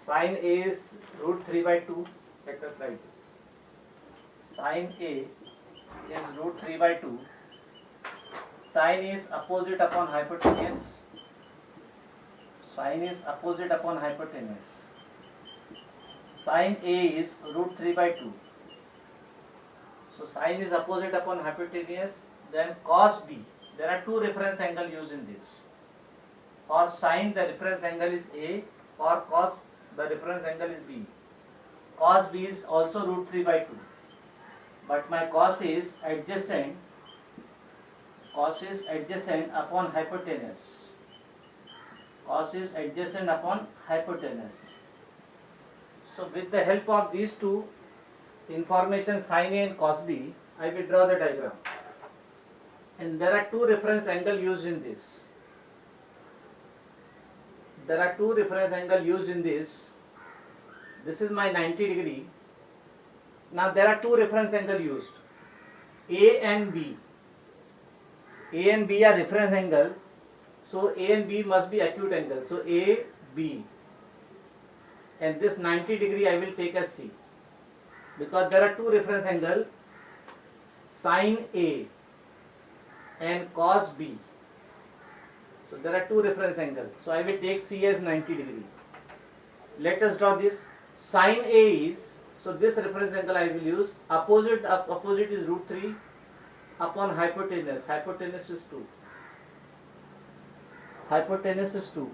Sine A is root 3 by 2. Let us write this. Sine A is root 3 by 2. Sine is opposite upon hypotenuse. Sine is opposite upon hypotenuse. Sine A is root 3 by 2. So sine is opposite upon hypotenuse. Then cos B. There are two reference angles used in this. For sine the reference angle is A. For cos the reference angle is B. Cos B is also root 3 by 2. But my cos is adjacent. Cos is adjacent upon hypotenuse. Cos is adjacent upon hypotenuse. So with the help of these two information sin A and cos B, I will draw the diagram. And there are two reference angles used in this. There are two reference angles used in this. This is my 90 degree. Now there are two reference angles used. A and B. A and B are reference angle. So A and B must be acute angle. So A, B. And this 90 degree I will take as C. Because there are two reference angles, sin A and cos B. So there are two reference angles. So I will take C as 90 degree. Let us draw this. Sin A is, so this reference angle I will use, opposite is root 3 upon hypotenuse. Hypotenuse is 2. Hypotenuse is 2.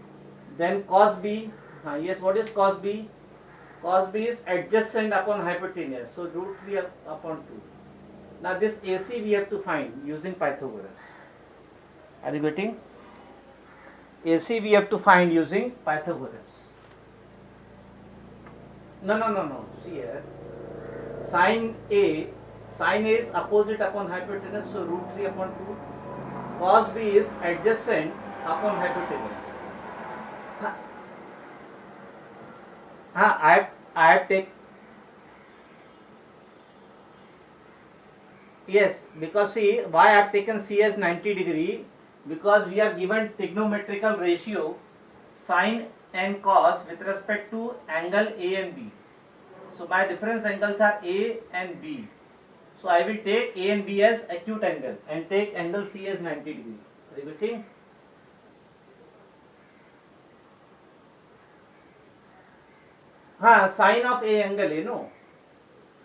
Then cos B, yes, what is cos B? Cos B is adjacent upon hypotenuse. So root 3 upon 2. Now this AC we have to find using Pythagoras. Are you getting? AC we have to find using Pythagoras. No. See here. Sin A is opposite upon hypotenuse. So root 3 upon 2. Cos B is adjacent upon hypotenuse. I have taken, yes, because see why I have taken C as 90 degree, because we are given trigonometrical ratio sin and cos with respect to angle A and B. So my reference angles are A and B. So I will take A and B as acute angle and take angle C as 90 degree. Are you getting? Sine of A angle, you know.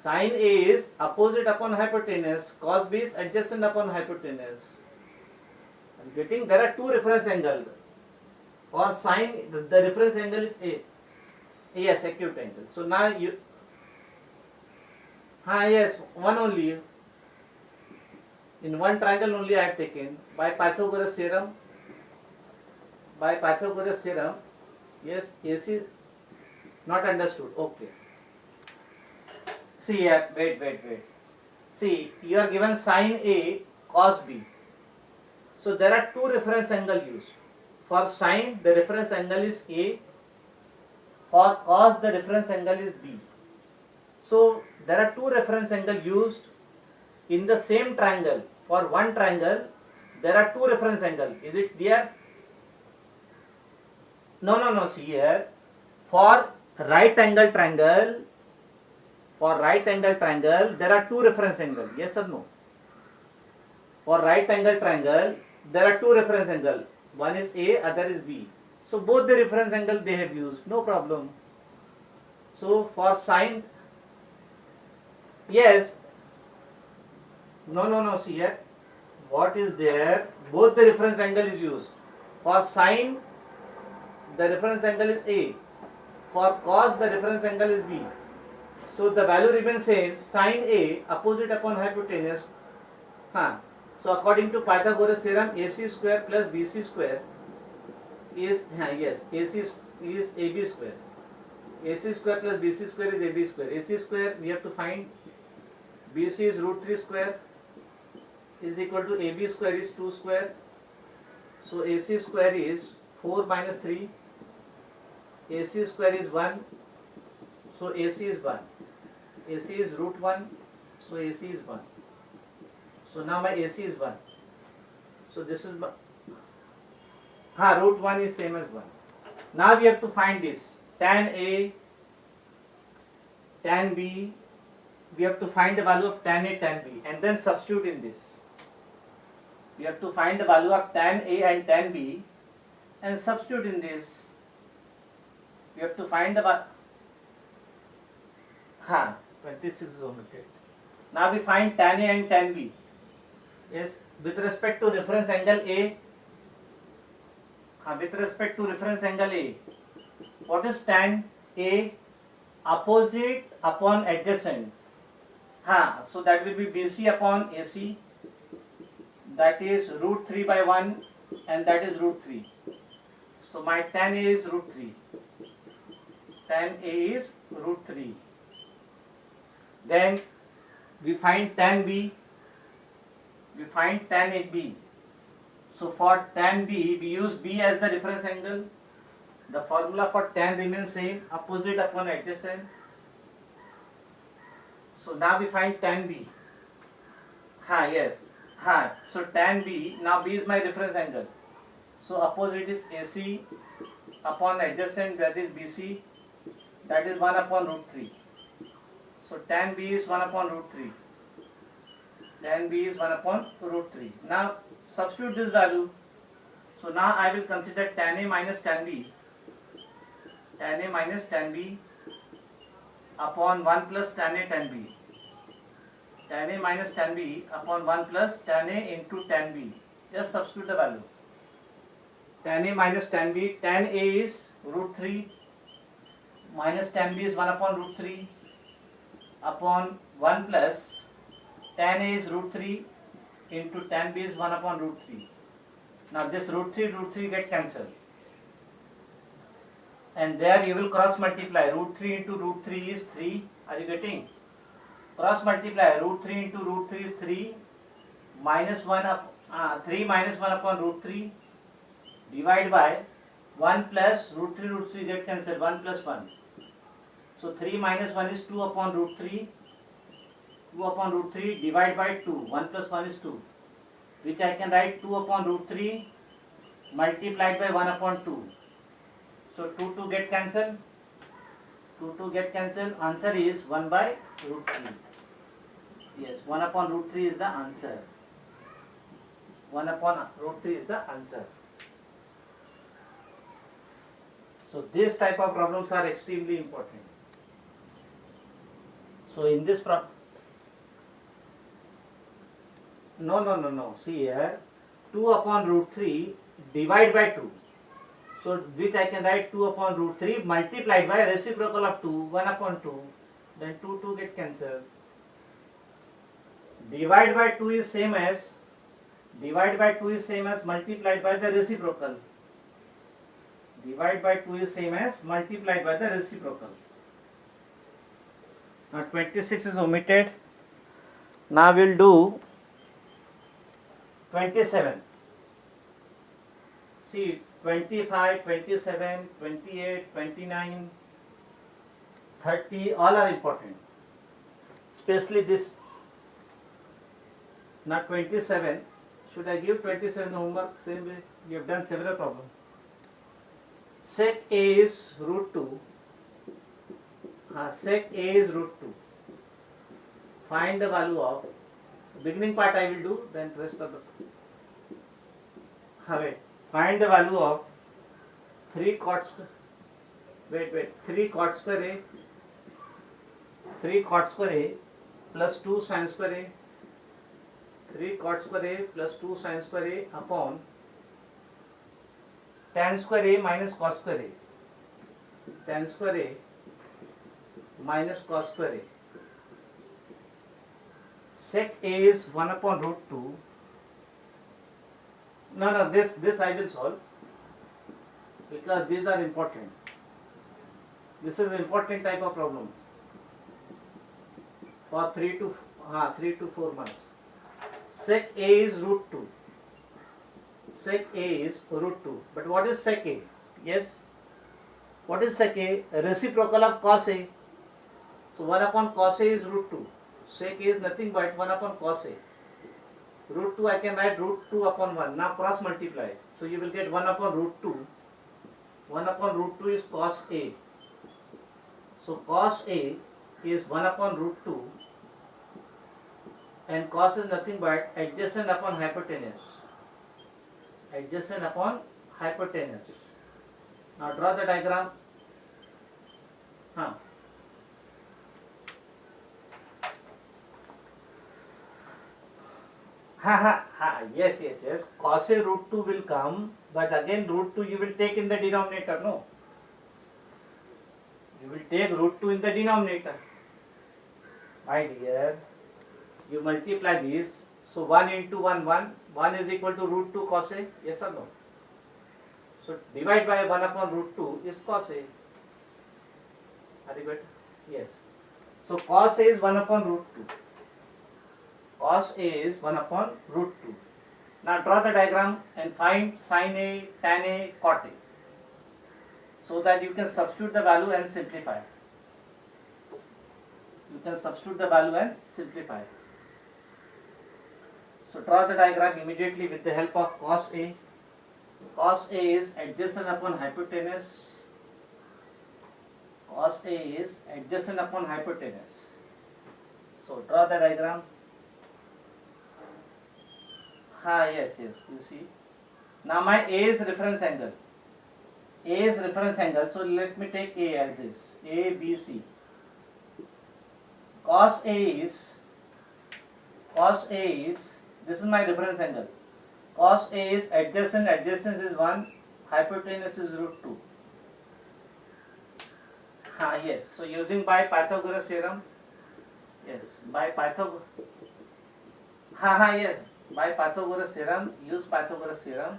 Sine A is opposite upon hypotenuse, cos B is adjacent upon hypotenuse. Are you getting? There are two reference angles. For sine, the reference angle is A. Yes, acute angle. So now you, yes, one only. In one triangle only I have taken by Pythagoras theorem. By Pythagoras theorem, yes, AC. Not understood. Okay. See here. Wait. See, you are given sin A, cos B. So there are two reference angles used. For sin, the reference angle is A. For cos, the reference angle is B. So there are two reference angles used in the same triangle. For one triangle, there are two reference angles. Is it clear? No. See here. For right angle triangle, there are two reference angles. Yes or no? For right angle triangle, there are two reference angles. One is A, other is B. So both the reference angle they have used. No problem. So for sine, yes. No. See here. What is there? Both the reference angle is used. For sine, the reference angle is A. For cos, the reference angle is B. So the value remains same. Sin A opposite upon hypotenuse. So according to Pythagoras theorem, AC square plus BC square is AC is AB square. AC square plus BC square is AB square. AC square we have to find. BC is root 3 square is equal to AB square is 2 square. So AC square is 4 minus 3. AC square is 1, so AC is 1. AC is root 1, so AC is 1. So now my AC is 1. So this is root 1 is same as 1. Now we have to find this tan A, tan B, we have to find the value of tan A, tan B, and then substitute in this. We have to find the value of tan A and tan B and substitute in this. We have to find the 26 is omitted. Now we find tan A and tan B. Yes, with respect to reference angle A, with respect to reference angle A, what is tan A? Opposite upon adjacent. So that will be BC upon AC. That is root 3 by 1 and that is root 3. So my tan A is root 3. Tan A is root 3. Then we find tan B. We find tan AB. So for tan B, we use B as the reference angle. The formula for tan remains same, opposite upon adjacent. So now we find tan B. Yes. So tan B, now B is my reference angle. So opposite is AC upon adjacent, that is BC, that is 1 upon root 3. So tan B is 1 upon root 3. Tan B is 1 upon root 3. Now substitute this value. So now I will consider tan A minus tan B. Tan A minus tan B upon 1 plus tan A tan B. Tan A minus tan B upon 1 plus tan A into tan B. Just substitute the value. Tan A minus tan B. Tan A is root 3 minus tan B is 1 upon root 3 upon 1 plus tan A is root 3 into tan B is 1 upon root 3. Now this root 3 get cancelled. And there you will cross multiply. Root 3 into root 3 is 3. Are you getting? Cross multiply. Root 3 into root 3 is 3. Minus 1 up, 3 minus 1 upon root 3. Divide by 1 plus root 3 get cancelled. 1 plus 1. So 3 minus 1 is 2 upon root 3. 2 upon root 3 divide by 2. 1 plus 1 is 2. Which I can write 2 upon root 3 multiplied by 1 upon 2. So 2 get cancelled. 2 get cancelled. Answer is 1 by root 3. Yes, 1 upon root 3 is the answer. 1 upon root 3 is the answer. So this type of problems are extremely important. So in this problem, no. See here, 2 upon root 3 divide by 2. So which I can write 2 upon root 3 multiplied by reciprocal of 2, 1 upon 2. Then 2 get cancelled. Divide by 2 is same as multiplied by the reciprocal. Divide by 2 is same as multiplied by the reciprocal. Now 26 is omitted. Now we'll do 27. See, 25, 27, 28, 29, 30, all are important. Especially this. Now 27, should I give 27 homework? Same way, we have done several problems. Sec A is root 2. Sec A is root 2. Find the value of, beginning part I will do, then rest of the. Wait. Find the value of 3 cot square. Wait. 3 cot square A. 3 cot square A plus 2 sin square A. 3 cot square A plus 2 sin square A upon tan square A minus cos square A. Tan square A minus cos square A. Sec A is 1 upon root 2. No, this I will solve because these are important. This is important type of problem for 3 to 4 months. Sec A is root 2. Sec A is root 2. But what is sec A? Yes. What is sec A? A reciprocal of cos A. So 1 upon cos A is root 2. Sec A is nothing but 1 upon cos A. Root 2 I can write root 2 upon 1. Now cross multiply. So you will get 1 upon root 2. 1 upon root 2 is cos A. So cos A is 1 upon root 2, and cos is nothing but adjacent upon hypotenuse. Adjacent upon hypotenuse. Now draw the diagram. Huh. Yes. Cos A root 2 will come, but again root 2 you will take in the denominator, no? You will take root 2 in the denominator. My dear, you multiply this, so 1 into 1, 1 is equal to root 2 cos A, yes or no? So divide by 1 upon root 2 is cos A. Are you better? Yes. So cos A is 1 upon root 2. Cos A is 1 upon root 2. Now draw the diagram and find sin A, tan A, cot A, so that you can substitute the value and simplify. You can substitute the value and simplify. So draw the diagram immediately with the help of cos A. Cos A is adjacent upon hypotenuse. Cos A is adjacent upon hypotenuse. So draw the diagram. Yes, you see. Now my A is reference angle. A is reference angle, so let me take A as this. A, B, C. Cos A is, this is my reference angle. Cos A is adjacent is 1, hypotenuse is root 2. Yes, so using by Pythagoras theorem, yes, by Pythagoras, yes, by Pythagoras theorem, use Pythagoras theorem.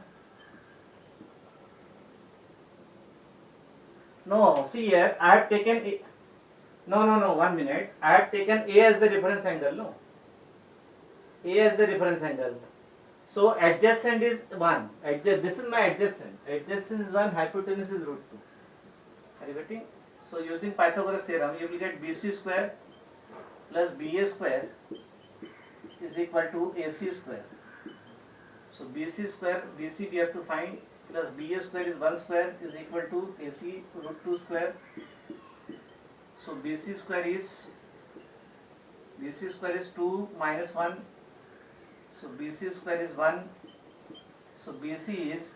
No, see here, I have taken A. No, 1 minute. I have taken A as the reference angle, no? A as the reference angle. So adjacent is 1. This is my adjacent. Adjacent is 1, hypotenuse is root 2. Are you getting? So using Pythagoras theorem, you will get BC square plus BA square is equal to AC square. So BC square, BC we have to find, plus BA square is 1 square is equal to AC root 2 square. So BC square is 2 minus 1. So BC square is 1. So BC is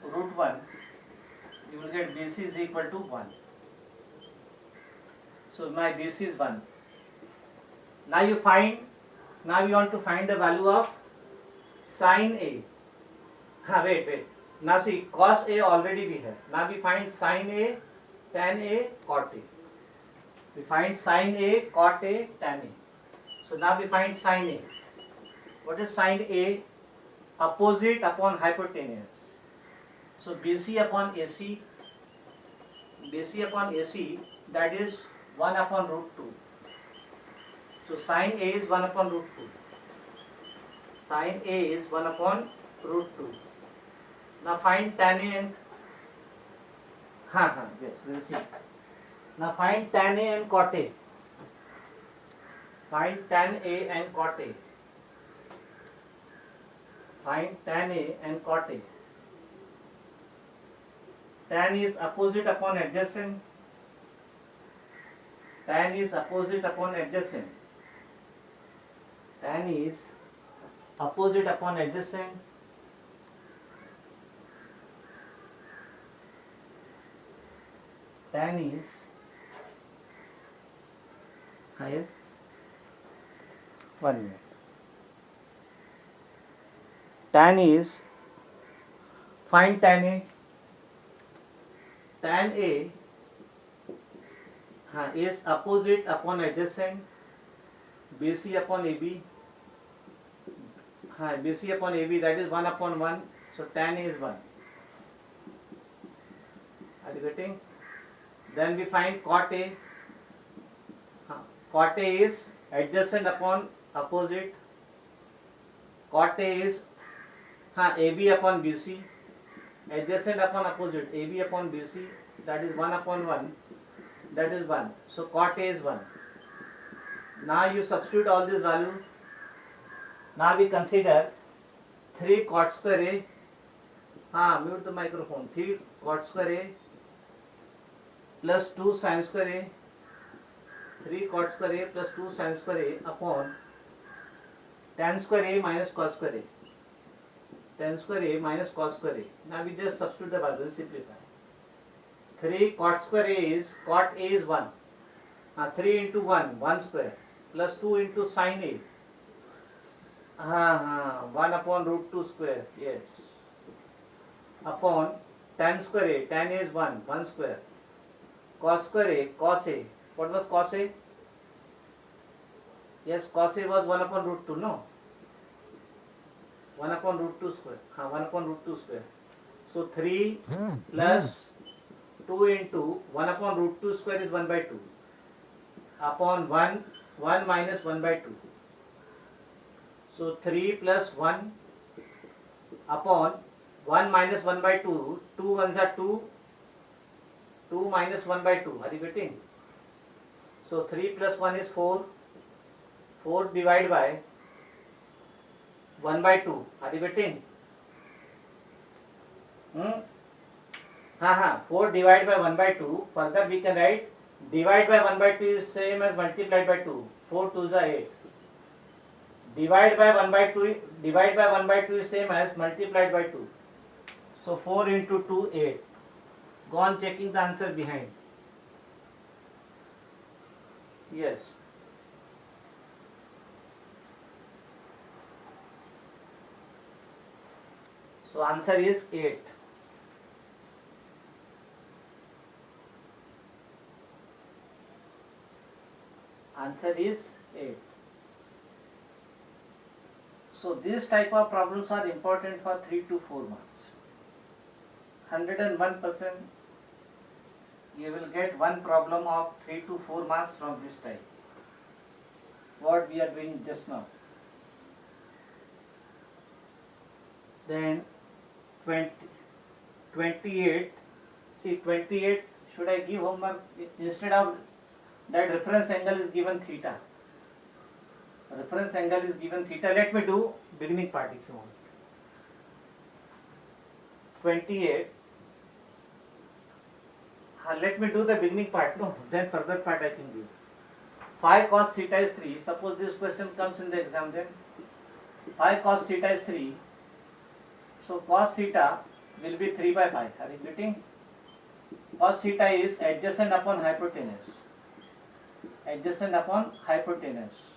root 1. You will get BC is equal to 1. So my BC is 1. Now you want to find the value of sin A. Wait. Now see, cos A already we have. Now we find sin A, tan A, cot A. We find sin A, cot A, tan A. So now we find sin A. What is sin A? Opposite upon hypotenuse. So BC upon AC, that is 1 upon root 2. So sin A is 1 upon root 2. Sin A is 1 upon root 2. Now find tan A and yes, we'll see. Now find tan A and cot A. Find tan A and cot A. Find tan A and cot A. Tan is opposite upon adjacent. Tan is opposite upon adjacent. Tan is opposite upon adjacent. Tan is highest. 1 minute. Tan is, find tan A. Tan A is opposite upon adjacent. BC upon AB. BC upon AB, that is 1 upon 1. So tan A is 1. Are you getting? Then we find cot A. Cot A is adjacent upon opposite. Cot A is AB upon BC. Adjacent upon opposite, AB upon BC, that is 1 upon 1. That is 1. So cot A is 1. Now you substitute all these values. Now we consider 3 cot square A. Mute the microphone. 3 cot square A plus 2 sin square a, 3 cot square a plus 2 sin square a upon tan square a minus cos square a. Tan square a minus cos square a. Now we just substitute the value, simplify. 3 cot square a is, cot a is 1. 3 into 1, 1 square, plus 2 into sin a. 1 upon root 2 square, yes. Upon tan square a, tan a is 1, 1 square. Cos square a, cos a. What was cos a? Yes, cos a was 1 upon root 2, no? 1 upon root 2 square. 1 upon root 2 square. So 3 plus 2 into 1 upon root 2 square is 1 by 2. Upon 1, 1 minus 1 by 2. So 3 plus 1 upon 1 minus 1 by 2. 2 ones are 2. 2 minus 1 by 2. Are you getting? So 3 plus 1 is 4. 4 divided by 1 by 2. Are you getting? 4 divided by 1 by 2. Further we can write divide by 1 by 2 is same as multiplied by 2. 4 2s are 8. Divide by 1 by 2 is same as multiplied by 2. So 4 into 2, 8. Go on checking the answer behind. Yes. So answer is 8. Answer is 8. So these type of problems are important for 3 to 4 marks. 101% you will get one problem of 3 to 4 marks from this type. What we are doing just now. Then 28. See 28, should I give homework? Instead of that, reference angle is given theta. Reference angle is given theta. Let me do beginning part if you want. 28. Let me do the beginning part. No, then further part I can give. 5 cos theta is 3. Suppose this question comes in the exam, then 5 cos theta is 3. So cos theta will be 3 by 5. Are you getting? Cos theta is adjacent upon hypotenuse. Adjacent upon hypotenuse.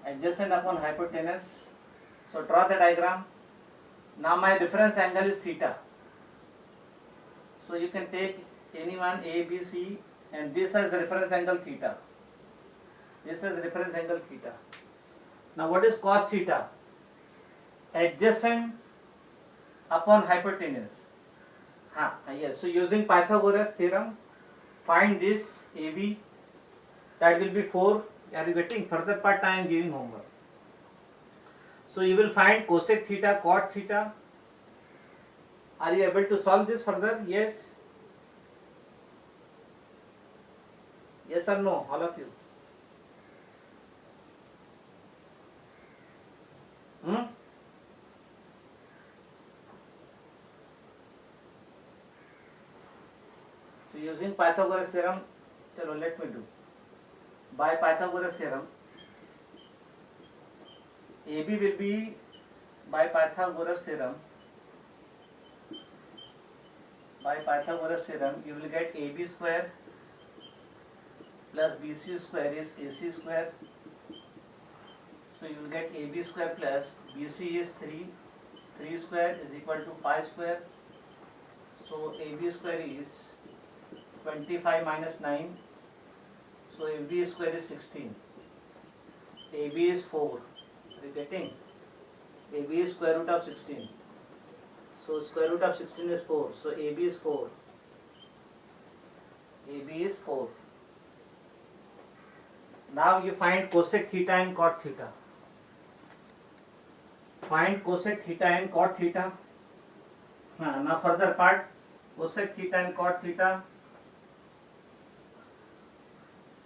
Adjacent upon hypotenuse. So draw the diagram. Now my reference angle is theta. So you can take any one A, B, C, and this as reference angle theta. This is reference angle theta. Now what is cos theta? Adjacent upon hypotenuse. Yes. So using Pythagoras theorem, find this AB. That will be 4. Are you getting? Further part I am giving homework. So you will find cosec theta, cot theta. Are you able to solve this further? Yes. Yes or no, all of you? So using Pythagoras theorem, let me do. By Pythagoras theorem, AB will be, by Pythagoras theorem, you will get AB square plus BC square is AC square. So you will get AB square plus BC is 3. 3 square is equal to 5 square. So AB square is 25 minus 9. So AB square is 16. AB is 4. Are you getting? AB is square root of 16. So square root of 16 is 4. So AB is 4. AB is 4. Now you find cosec theta and cot theta. Find cosec theta and cot theta. Now further part, cosec theta and cot theta.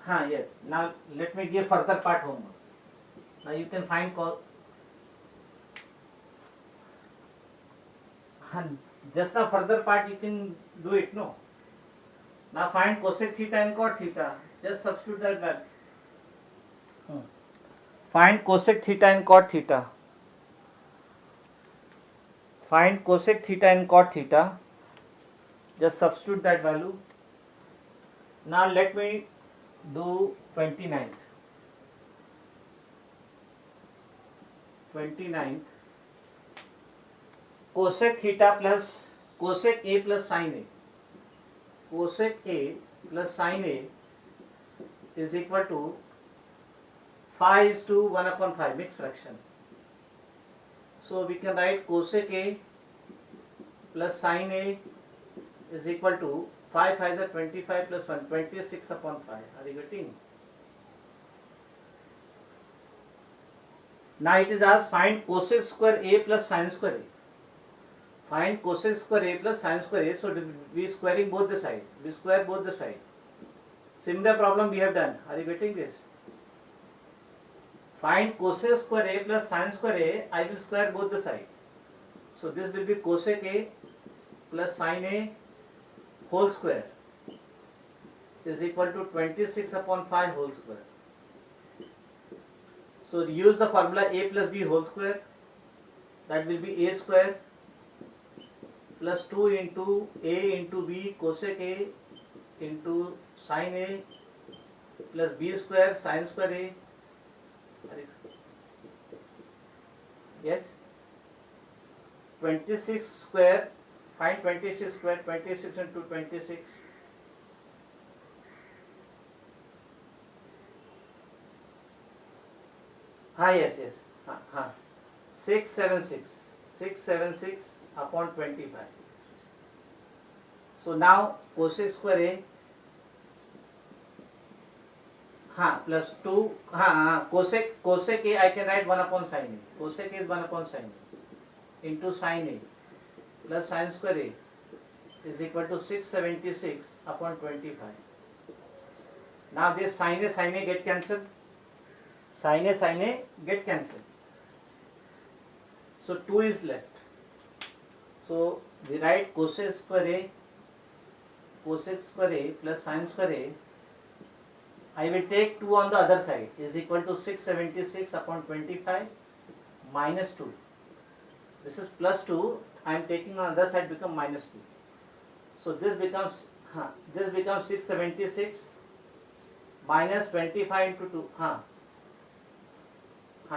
Yes. Now let me give further part homework. Now you can find just now further part you can do it, no? Now find cosec theta and cot theta. Just substitute that value. Find cosec theta and cot theta. Find cosec theta and cot theta. Just substitute that value. Now let me do 29th. 29th. Cosec theta plus cosec A plus sin A. Cosec A plus sin A is equal to 5:1/5 mixed fraction. So we can write cosec A plus sin A is equal to 5 5 is 25 plus 1 26/5. Are you getting? Now it is asked find cosec square A plus sin square A. Find cosec square A plus sin square A. So we squaring both the side. We square both the side. Similar problem we have done. Are you getting this? Find cosec square A plus sin square A. I will square both the side. So this will be cosec A plus sin A whole square is equal to 26/5 whole square. So use the formula A plus B whole square. That will be A square plus 2 into A into B cosec A into sin A plus B square sin square A. Yes, 26 square. Find 26 square. 26 into 26. Yes. 676. 676/25. So now cosec square A plus 2 cosec A I can write 1/sin A. Cosec A is 1/sin A into sin A plus sin square A is equal to 676/25. Now this sin A get cancelled. Sin A get cancelled. So 2 is left. So we write cosec square A plus sin square A. I will take 2 on the other side is equal to 676/25 minus 2. This is plus 2. I am taking on the other side become minus 2. So this becomes 676 minus 25 into 2.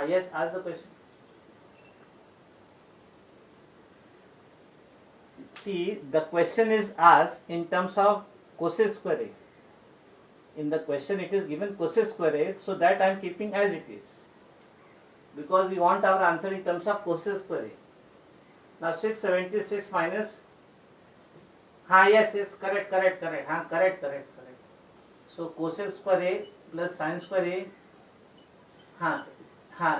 Yes, ask the question. See, the question is asked in terms of cosec square A. In the question it is given cosec square A, so that I am keeping as it is. Because we want our answer in terms of cosec square A. Now 676 minus, yes, correct. Correct. So cosec square A plus sin square A,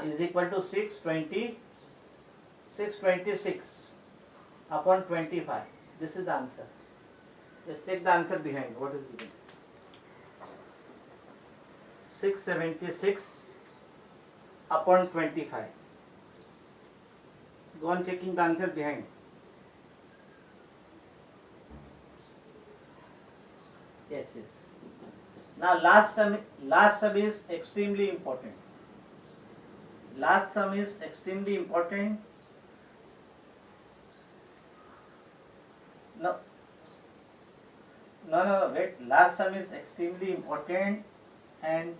is equal to 626/25. This is the answer. Let's take the answer behind. What is given? 676/25. Go on checking the answer behind. Yes. Now last sum is extremely important. Last sum is extremely important. No, wait. Last sum is extremely important and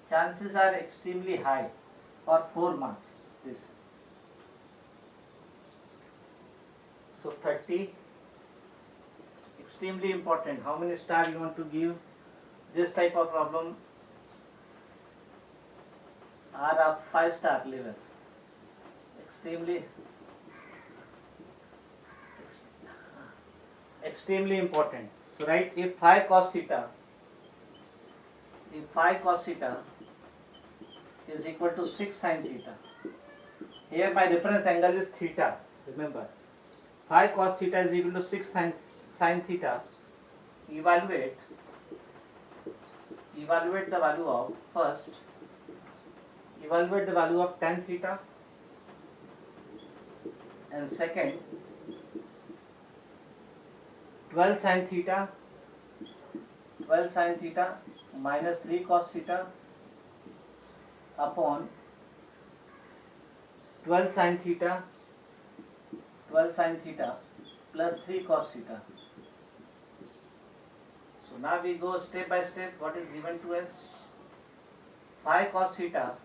chances are extremely high for 4 marks. This. So 30. Extremely important. How many stars you want to give? This type of problem are of 5-star level. Extremely important. So write if phi cos theta is equal to 6 sin theta. Here my reference angle is theta. Remember, phi cos theta is equal to 6 sin theta. Evaluate the value of first. Evaluate the value of tan theta, and second 12 sin theta 12 sin theta minus 3 cos theta upon 12 sin theta plus 3 cos theta. So now we go step by step. What is given to us? 5 cos theta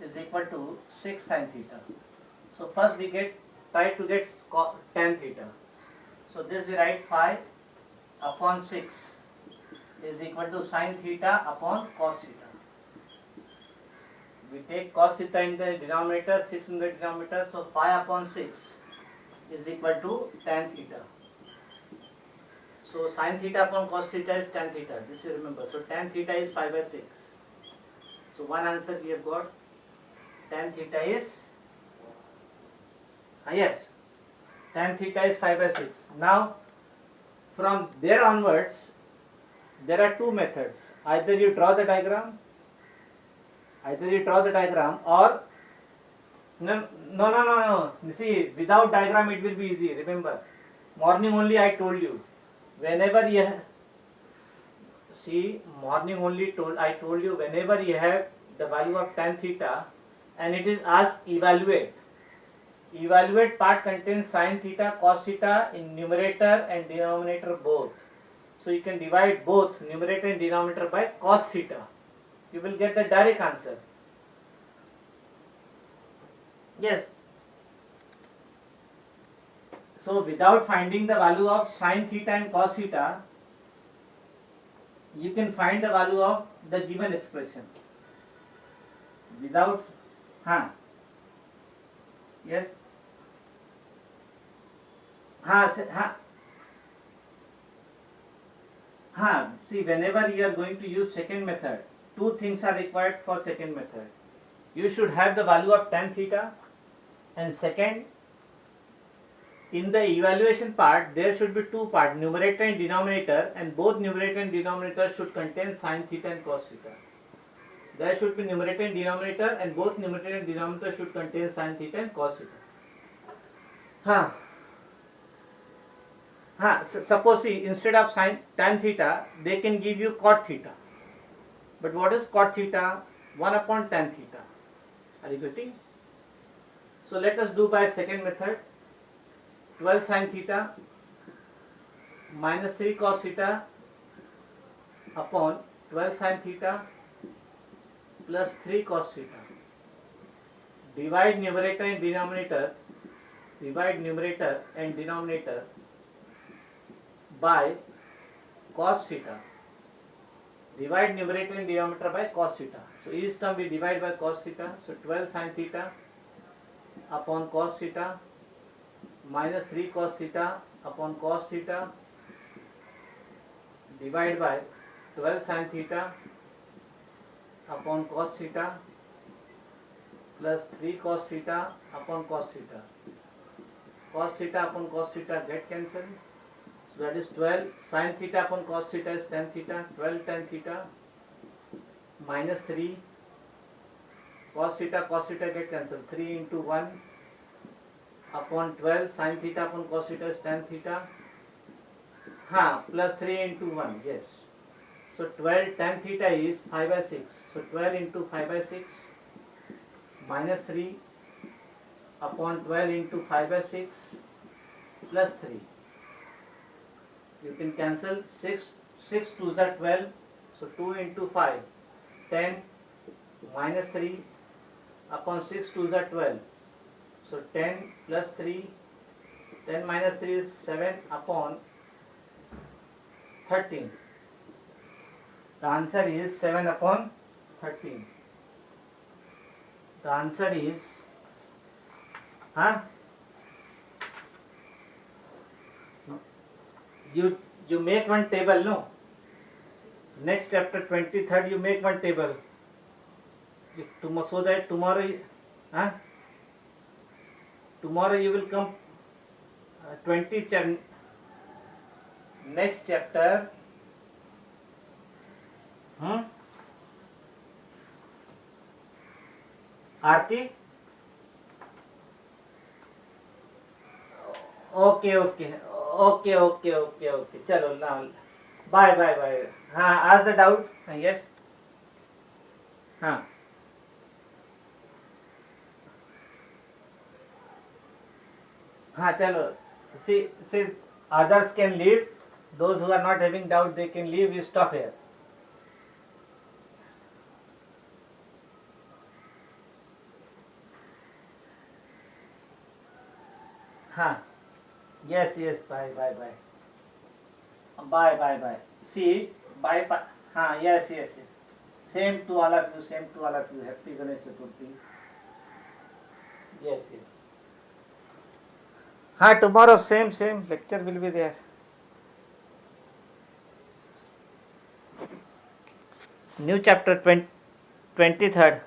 is equal to 6 sin theta. So first we try to get tan theta. So this we write 5 upon 6 is equal to sin theta upon cos theta. We take cos theta in the denominator, 6 in the denominator, so 5 upon 6 is equal to tan theta. So sin theta upon cos theta is tan theta, this you remember. So tan theta is 5 by 6. So one answer we have got, tan theta is, yes, tan theta is 5 by 6. Now from there onwards, there are two methods. Either you draw the diagram or no. See, without diagram it will be easy. Remember, morning only I told you. Whenever you have, I told you whenever you have the value of tan theta and it is asked evaluate part contains sin theta, cos theta in numerator and denominator both. So you can divide both numerator and denominator by cos theta. You will get the direct answer. Yes. So without finding the value of sin theta and cos theta, you can find the value of the given expression. Without, yes, see, whenever you are going to use second method, two things are required for second method. You should have the value of tan theta, and second, in the evaluation part, there should be two parts, numerator and denominator, and both numerator and denominator should contain sin theta and cos theta. There should be numerator and denominator, and both numerator and denominator should contain sin theta and cos theta. Suppose, see, instead of tan theta, they can give you cot theta. But what is cot theta? 1 upon tan theta. Are you getting? So let us do by second method. 12 sin theta minus 3 cos theta upon 12 sin theta plus 3 cos theta. Divide numerator and denominator by cos theta. Divide numerator and denominator by cos theta. So each term we divide by cos theta. So 12 sin theta upon cos theta minus 3 cos theta upon cos theta divided by 12 sin theta upon cos theta plus 3 cos theta upon cos theta. Cos theta upon cos theta get cancelled. So that is 12 sin theta upon cos theta is tan theta. 12 tan theta minus 3 cos theta get cancelled. 3 into 1 upon 12 sin theta upon cos theta is tan theta. Plus 3 into 1, yes. So 12 tan theta is 5 by 6. So 12 into 5 by 6 minus 3 upon 12 into 5 by 6 plus 3. You can cancel 6 2s are 12. So 2 into 5, 10 minus 3 upon 6 2s are 12. So 10 plus 3, 10 minus 3 is 7 upon 13. The answer is 7 upon 13. The answer is, you make one table, no? Next chapter 23rd you make one table. So that tomorrow you will come 20 next chapter. Aarti? Okay. Chalo now. Bye. Ask the doubt. Yes. Chalo. See, others can leave. Those who are not having doubt, they can leave. We stop here. Yes. Bye. Bye. See, bye. Yes. Same to all of you. Happy Ganesh Chaturthi. Yes. Tomorrow same lecture will be there. New chapter 23rd.